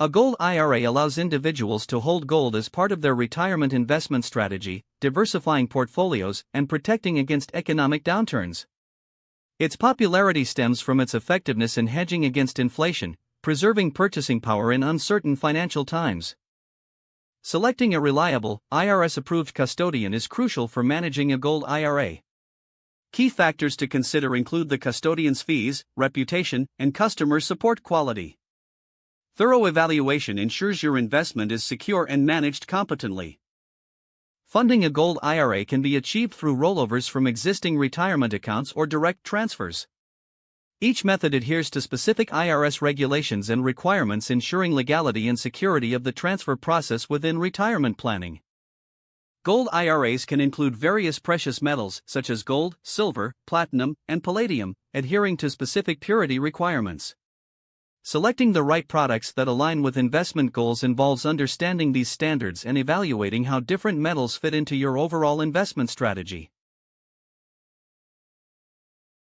A Gold IRA allows individuals to hold gold as part of their retirement investment strategy, diversifying portfolios and protecting against economic downturns. Its popularity stems from its effectiveness in hedging against inflation, preserving purchasing power in uncertain financial times. Selecting a reliable, IRS-approved custodian is crucial for managing a Gold IRA. Key factors to consider include the custodian's fees, reputation, and customer support quality. Thorough evaluation ensures your investment is secure and managed competently. Funding a Gold IRA can be achieved through rollovers from existing retirement accounts or direct transfers. Each method adheres to specific IRS regulations and requirements, ensuring legality and security of the transfer process within retirement planning. Gold IRAs can include various precious metals such as gold, silver, platinum, and palladium, adhering to specific purity requirements. Selecting the right products that align with investment goals involves understanding these standards and evaluating how different metals fit into your overall investment strategy.